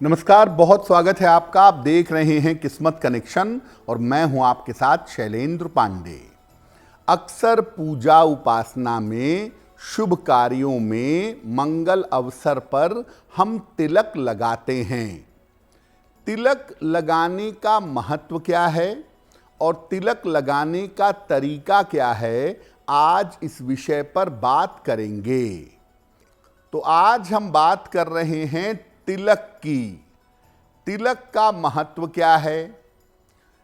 नमस्कार, बहुत स्वागत है आपका। आप देख रहे हैं किस्मत कनेक्शन और मैं हूं आपके साथ शैलेंद्र पांडे। अक्सर पूजा उपासना में, शुभ कार्यों में, मंगल अवसर पर हम तिलक लगाते हैं। तिलक लगाने का महत्व क्या है और तिलक लगाने का तरीका क्या है, आज इस विषय पर बात करेंगे। तो आज हम बात कर रहे हैं तिलक की। तिलक का महत्व क्या है?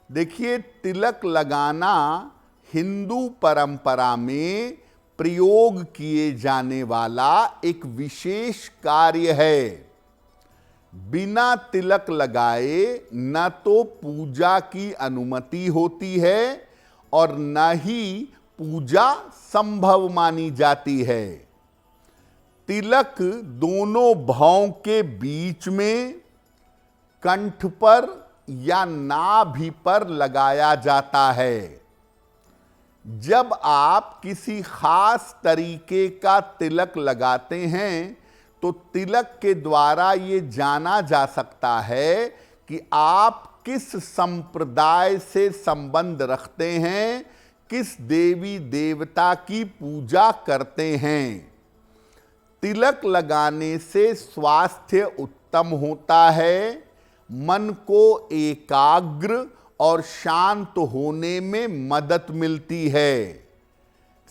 देखिए, तिलक लगाना हिंदू परंपरा में प्रयोग किए जाने वाला एक विशेष कार्य है। बिना तिलक लगाए न तो पूजा की अनुमति होती है और न ही पूजा संभव मानी जाती है। तिलक दोनों भौं के बीच में, कंठ पर या नाभि पर लगाया जाता है। जब आप किसी खास तरीके का तिलक लगाते हैं तो तिलक के द्वारा ये जाना जा सकता है कि आप किस संप्रदाय से संबंध रखते हैं, किस देवी देवता की पूजा करते हैं। तिलक लगाने से स्वास्थ्य उत्तम होता है, मन को एकाग्र और शांत होने में मदद मिलती है।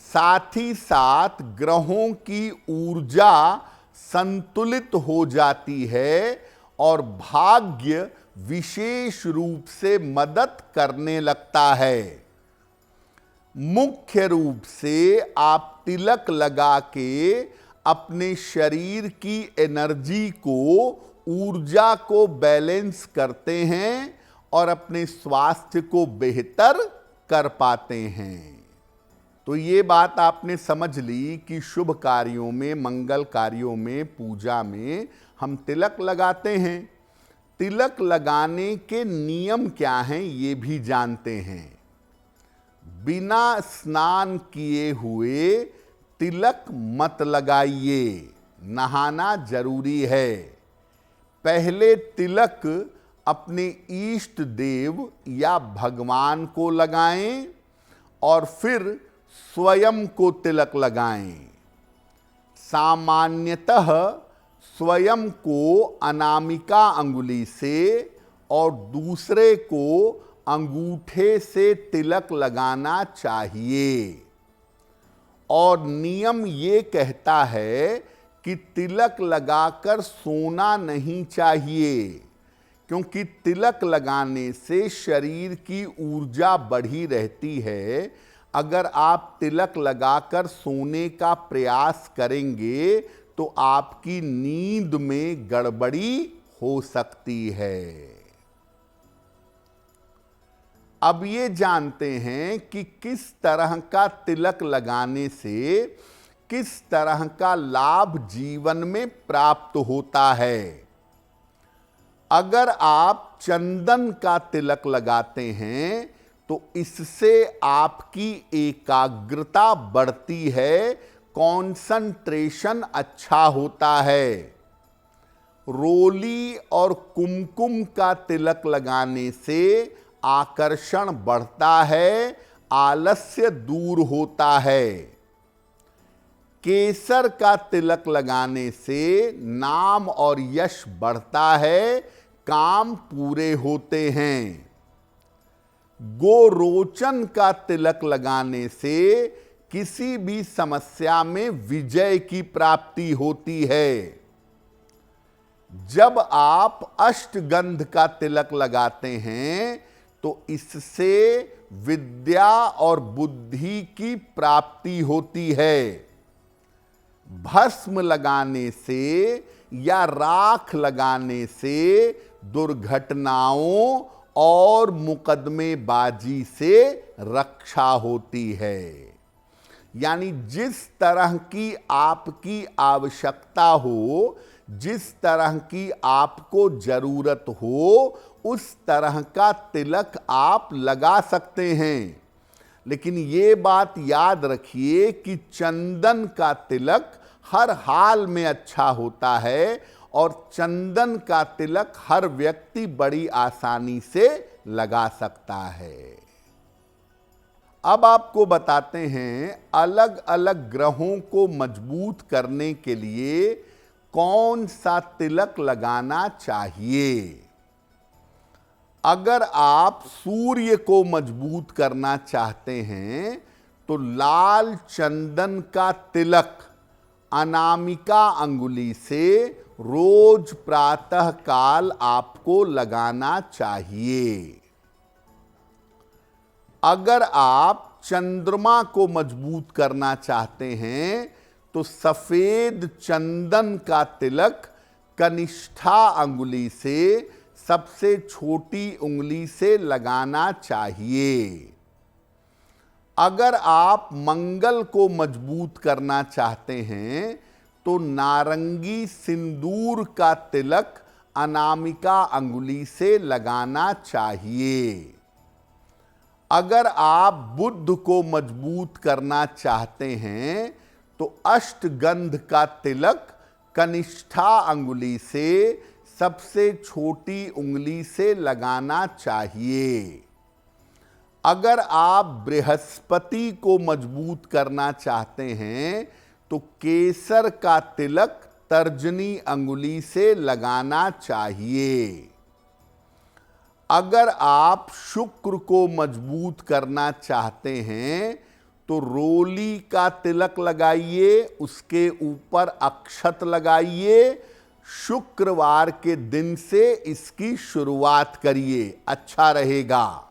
साथ ही साथ ग्रहों की ऊर्जा संतुलित हो जाती है और भाग्य विशेष रूप से मदद करने लगता है। मुख्य रूप से आप तिलक लगा के अपने शरीर की एनर्जी को, ऊर्जा को बैलेंस करते हैं और अपने स्वास्थ्य को बेहतर कर पाते हैं। तो ये बात आपने समझ ली कि शुभ कार्यों में, मंगल कार्यों में, पूजा में हम तिलक लगाते हैं। तिलक लगाने के नियम क्या हैं ये भी जानते हैं। बिना स्नान किए हुए तिलक मत लगाइए, नहाना जरूरी है। पहले तिलक अपने इष्ट देव या भगवान को लगाएं और फिर स्वयं को तिलक लगाएं। सामान्यतः स्वयं को अनामिका अंगुली से और दूसरे को अंगूठे से तिलक लगाना चाहिए। और नियम ये कहता है कि तिलक लगाकर सोना नहीं चाहिए, क्योंकि तिलक लगाने से शरीर की ऊर्जा बढ़ी रहती है। अगर आप तिलक लगाकर सोने का प्रयास करेंगे तो आपकी नींद में गड़बड़ी हो सकती है। अब ये जानते हैं कि किस तरह का तिलक लगाने से किस तरह का लाभ जीवन में प्राप्त होता है। अगर आप चंदन का तिलक लगाते हैं तो इससे आपकी एकाग्रता बढ़ती है, कंसंट्रेशन अच्छा होता है। रोली और कुमकुम का तिलक लगाने से आकर्षण बढ़ता है, आलस्य दूर होता है। केसर का तिलक लगाने से नाम और यश बढ़ता है, काम पूरे होते हैं। गोरोचन का तिलक लगाने से किसी भी समस्या में विजय की प्राप्ति होती है। जब आप अष्टगंध का तिलक लगाते हैं तो इससे विद्या और बुद्धि की प्राप्ति होती है। भस्म लगाने से या राख लगाने से दुर्घटनाओं और मुकदमेबाजी से रक्षा होती है। यानी जिस तरह की आपकी आवश्यकता हो, जिस तरह की आपको जरूरत हो, उस तरह का तिलक आप लगा सकते हैं। लेकिन ये बात याद रखिए कि चंदन का तिलक हर हाल में अच्छा होता है और चंदन का तिलक हर व्यक्ति बड़ी आसानी से लगा सकता है। अब आपको बताते हैं अलग अलग ग्रहों को मजबूत करने के लिए कौन सा तिलक लगाना चाहिए। अगर आप सूर्य को मजबूत करना चाहते हैं तो लाल चंदन का तिलक अनामिका अंगुली से रोज प्रातः काल आपको लगाना चाहिए। अगर आप चंद्रमा को मजबूत करना चाहते हैं तो सफेद चंदन का तिलक कनिष्ठा अंगुली से सबसे छोटी उंगली से लगाना चाहिए। अगर आप मंगल को मजबूत करना चाहते हैं तो नारंगी सिंदूर का तिलक अनामिका अंगुली से लगाना चाहिए। अगर आप बुध को मजबूत करना चाहते हैं तो अष्टगंध का तिलक कनिष्ठा अंगुली से सबसे छोटी उंगली से लगाना चाहिए। अगर आप बृहस्पति को मजबूत करना चाहते हैं तो केसर का तिलक तर्जनी अंगुली से लगाना चाहिए। अगर आप शुक्र को मजबूत करना चाहते हैं तो रोली का तिलक लगाइए, उसके ऊपर अक्षत लगाइए। शुक्रवार के दिन से इसकी शुरुआत करिए, अच्छा रहेगा।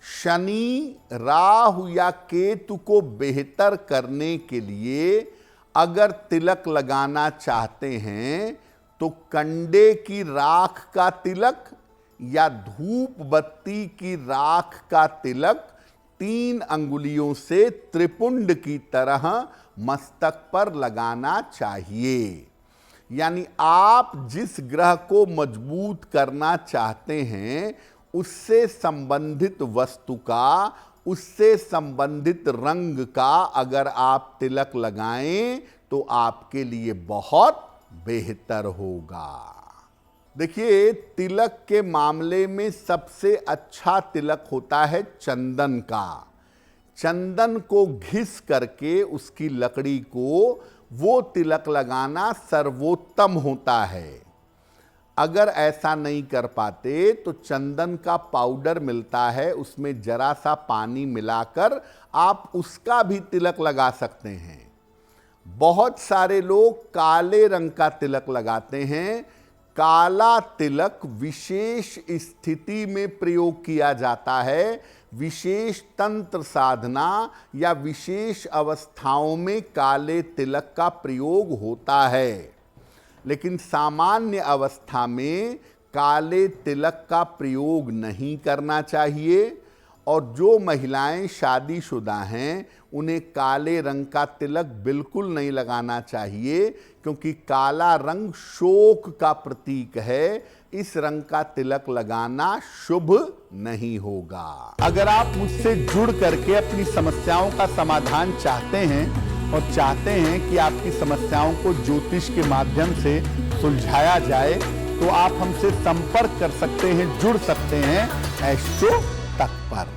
शनि, राहु या केतु को बेहतर करने के लिए अगर तिलक लगाना चाहते हैं तो कंडे की राख का तिलक या धूप बत्ती की राख का तिलक 3 अंगुलियों से त्रिपुंड की तरह मस्तक पर लगाना चाहिए। यानी आप जिस ग्रह को मजबूत करना चाहते हैं उससे संबंधित वस्तु का, उससे संबंधित रंग का अगर आप तिलक लगाएं तो आपके लिए बहुत बेहतर होगा। देखिए, तिलक के मामले में सबसे अच्छा तिलक होता है चंदन का। चंदन को घिस करके उसकी लकड़ी को वो तिलक लगाना सर्वोत्तम होता है। अगर ऐसा नहीं कर पाते तो चंदन का पाउडर मिलता है, उसमें जरा सा पानी मिलाकर आप उसका भी तिलक लगा सकते हैं। बहुत सारे लोग काले रंग का तिलक लगाते हैं। काला तिलक विशेष स्थिति में प्रयोग किया जाता है, विशेष तंत्र साधना या विशेष अवस्थाओं में काले तिलक का प्रयोग होता है। लेकिन सामान्य अवस्था में काले तिलक का प्रयोग नहीं करना चाहिए। और जो महिलाएं शादीशुदा हैं उन्हें काले रंग का तिलक बिल्कुल नहीं लगाना चाहिए, क्योंकि काला रंग शोक का प्रतीक है। इस रंग का तिलक लगाना शुभ नहीं होगा। अगर आप मुझसे जुड़ करके अपनी समस्याओं का समाधान चाहते हैं और चाहते हैं कि आपकी समस्याओं को ज्योतिष के माध्यम से सुलझाया जाए तो आप हमसे संपर्क कर सकते हैं, जुड़ सकते हैं एस्ट्रो तक पर।